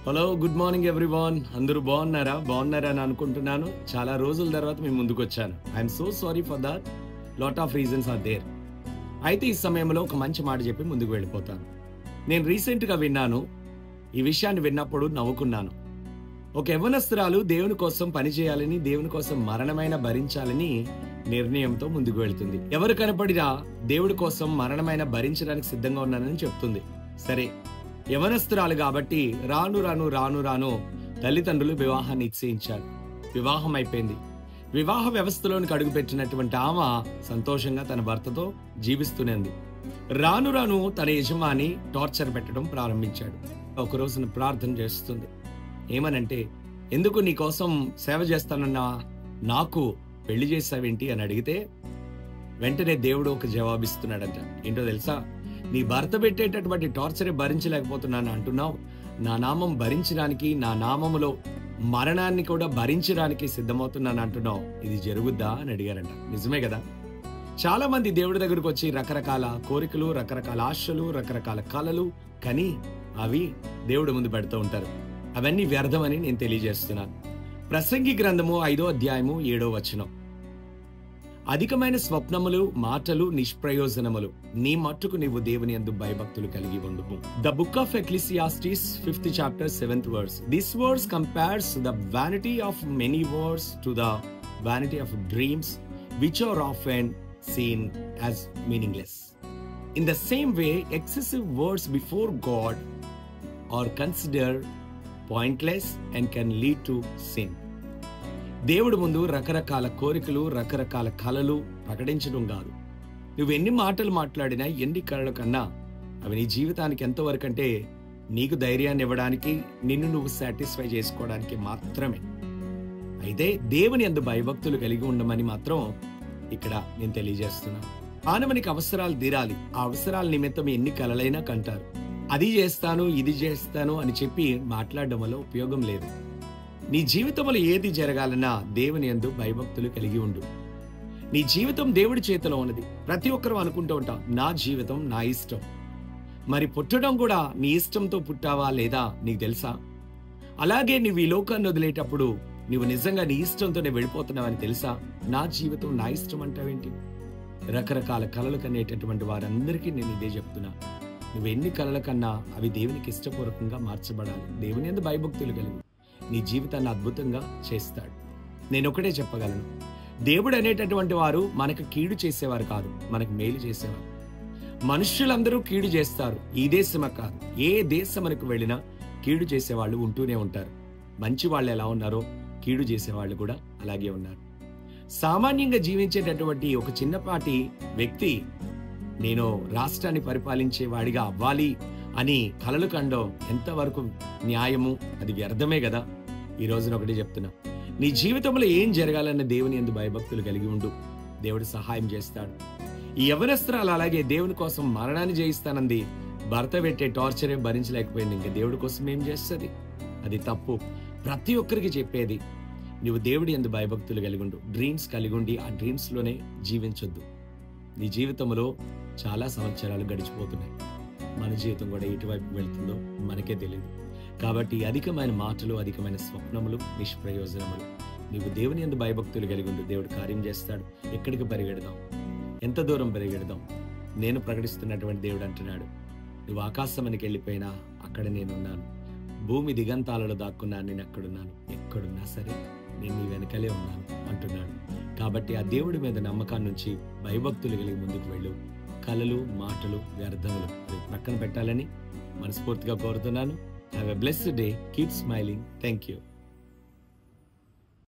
Hello, good morning everyone. అందరూ బాగున్నారా అని అనుకుంటున్నాను. చాలా రోజుల తర్వాత మీ ముందుకు వచ్చాను. I'm so sorry for that. Lot of reasons are there. అయితే ఈ సమయంలో ఒక మంచి మాట చెప్పి ముందుకు వెళ్ళిపోతాను. నేను రీసెంట్గా విన్నాను. ఈ విషయాన్ని విన్నప్పుడు నవ్వుకున్నాను. ఒక యవ్వనస్తురాలు దేవుని కోసం పనిచేయాలని, దేవుని కోసం మరణమైన భరించాలని నిర్ణయంతో ముందుకు వెళ్తుంది. ఎవరు కనపడినా దేవుడి కోసం మరణమైన భరించడానికి సిద్ధంగా ఉన్నానని చెప్తుంది. సరే, యవనస్తురాలు కాబట్టి రాను తల్లిదండ్రులు వివాహాన్ని నిశ్చయించారు. వివాహం అయిపోయింది. వివాహ వ్యవస్థలోనికి అడుగుపెట్టినటువంటి ఆమె సంతోషంగా తన భర్తతో జీవిస్తూనేంది. రాను తన యజమాని టార్చర్ పెట్టడం ప్రారంభించాడు. ఒక రోజున ప్రార్థన చేస్తుంది. ఏమనంటే, ఎందుకు నీ కోసం సేవ చేస్తానన్నా నాకు పెళ్లి చేసావేంటి అని అడిగితే వెంటనే దేవుడు ఒక జవాబిస్తున్నాడంట. ఏంటో తెలుసా? నీ భర్త పెట్టేటటువంటి టార్చరే భరించలేకపోతున్నాను అంటున్నావు. నా నామం భరించడానికి, నా నామములో మరణాన్ని కూడా భరించడానికి సిద్ధమవుతున్నాను అంటున్నావు. ఇది జరుగుద్దా అని అడిగారంట. నిజమే కదా? చాలా మంది దేవుడి దగ్గరకు వచ్చి రకరకాల కోరికలు, రకరకాల ఆశలు, రకరకాల కలలు కని అవి దేవుడి ముందు పెడుతూ ఉంటారు. అవన్నీ వ్యర్థమని నేను తెలియజేస్తున్నాను. ప్రసంగి గ్రంథము 5వ అధ్యాయము 7వ వచనం. అధికమైన స్వప్నములు, మాటలు నిష్ప్రయోజనములు. నీ మట్టుకు నీవు దేవుని యందు భయభక్తులు కలిగి ఉండుము. The book of Ecclesiastes 5th chapter 7th verse. This verse compares the vanity of many words to the vanity of dreams, which are often seen as meaningless. In the same way, excessive words before God are considered pointless and can lead to sin. దేవుడి ముందు రకరకాల కోరికలు, రకరకాల కలలు ప్రకటించడం కాదు. నువ్వు ఎన్ని మాటలు మాట్లాడినా, ఎన్ని కళల కన్నా అవి నీ జీవితానికి ఎంతవరకు అంటే నీకు ధైర్యాన్ని ఇవ్వడానికి, నిన్ను నువ్వు సాటిస్ఫై చేసుకోవడానికి మాత్రమే. అయితే దేవుని యందు భయభక్తులు కలిగి ఉండమని మాత్రం ఇక్కడ నేను తెలియజేస్తున్నాను. మానవునికి అవసరాలు తీరాలి. ఆ అవసరాల నిమిత్తం ఎన్ని కలలైనా కంటారు. అది చేస్తాను, ఇది చేస్తాను అని చెప్పి మాట్లాడడం వల్ల ఉపయోగం లేదు. నీ జీవితంలో ఏది జరగాలన్నా దేవుని యందు భయభక్తులు కలిగి ఉండు. నీ జీవితం దేవుడి చేతిలో ఉన్నది. ప్రతి ఒక్కరూ అనుకుంటూ ఉంటాం, నా జీవితం నా ఇష్టం. మరి పుట్టడం కూడా నీ ఇష్టంతో పుట్టావా లేదా నీకు తెలుసా? అలాగే నువ్వు ఈ లోకాన్ని వదిలేటప్పుడు నువ్వు నిజంగా నీ ఇష్టంతోనే వెళ్ళిపోతున్నావని తెలుసా? నా జీవితం నా ఇష్టం అంటావేంటి? రకరకాల కలలు కనేటటువంటి వారందరికీ నేను ఇదే చెప్తున్నా. నువ్వు ఎన్ని కలల కన్నా అవి దేవునికి ఇష్టపూర్వకంగా మార్చబడాలి. దేవుని యందు భయభక్తులు కలిగి నీ జీవితాన్ని అద్భుతంగా చేస్తాడు. నేను ఒకటే చెప్పగలను, దేవుడు అనేటటువంటి వారు మనకు కీడు చేసేవారు కాదు, మనకు మేలు చేసేవారు. మనుష్యులందరూ కీడు చేస్తారు. ఈ దేశమే కాదు, ఏ దేశమునకు వెళ్ళినా కీడు చేసేవాళ్ళు ఉంటూనే ఉంటారు. మంచి వాళ్ళు ఎలా ఉన్నారో కీడు చేసేవాళ్ళు కూడా అలాగే ఉన్నారు. సామాన్యంగా జీవించేటటువంటి ఒక చిన్నపాటి వ్యక్తి నేను రాష్ట్రాన్ని పరిపాలించే వాడిగా అవ్వాలి అని కలలు కండం ఎంతవరకు న్యాయము? అది వ్యర్థమే కదా. ఈ రోజున ఒకటి చెప్తున్నా, నీ జీవితంలో ఏం జరగాలన్న దేవుని యందు భయభక్తులు కలిగి ఉండు. దేవుడు సహాయం చేస్తాడు. ఈ యవ్వనస్త్రాలు అలాగే దేవుని కోసం మరణాన్ని జయిస్తానంది. భర్త పెట్టే టార్చరే భరించలేకపోయింది. ఇంకా దేవుడి కోసం ఏం చేస్తుంది? అది తప్పు. ప్రతి ఒక్కరికి చెప్పేది, నువ్వు దేవుడి యందు భయభక్తులు కలిగి ఉండు. డ్రీమ్స్ కలిగి ఉండి ఆ డ్రీమ్స్ లోనే జీవించొద్దు. నీ జీవితంలో చాలా సంవత్సరాలు గడిచిపోతున్నాయి. మన జీవితం కూడా ఎటువైపు వెళ్తుందో మనకే తెలియదు. కాబట్టి అధికమైన మాటలు, అధికమైన స్వప్నములు నిష్ప్రయోజనములు. నీవు దేవుని యందు భయభక్తులు కలిగి ఉండు. దేవుడు కార్యం చేస్తాడు. ఎక్కడికి పరిగెడదాం? ఎంత దూరం పరిగెడదాం? నేను ప్రకటిస్తున్నటువంటి దేవుడు అంటున్నాడు, నువ్వు ఆకాశమునికి వెళ్ళిపోయినా అక్కడ నేనున్నాను. భూమి దిగంతాలలో దాక్కున్నా నేను అక్కడున్నాను. ఎక్కడున్నా సరే నేను నీ వెనకలే ఉన్నాను అంటున్నాడు. కాబట్టి ఆ దేవుడి మీద నమ్మకాన్ని నుంచి భయభక్తులు కలిగి ముందుకు వెళ్ళు. కలలు, మాటలు, వ్యర్థములు పక్కన పెట్టాలని మనస్ఫూర్తిగా కోరుతున్నాను. Have a blessed day. Keep smiling. Thank you.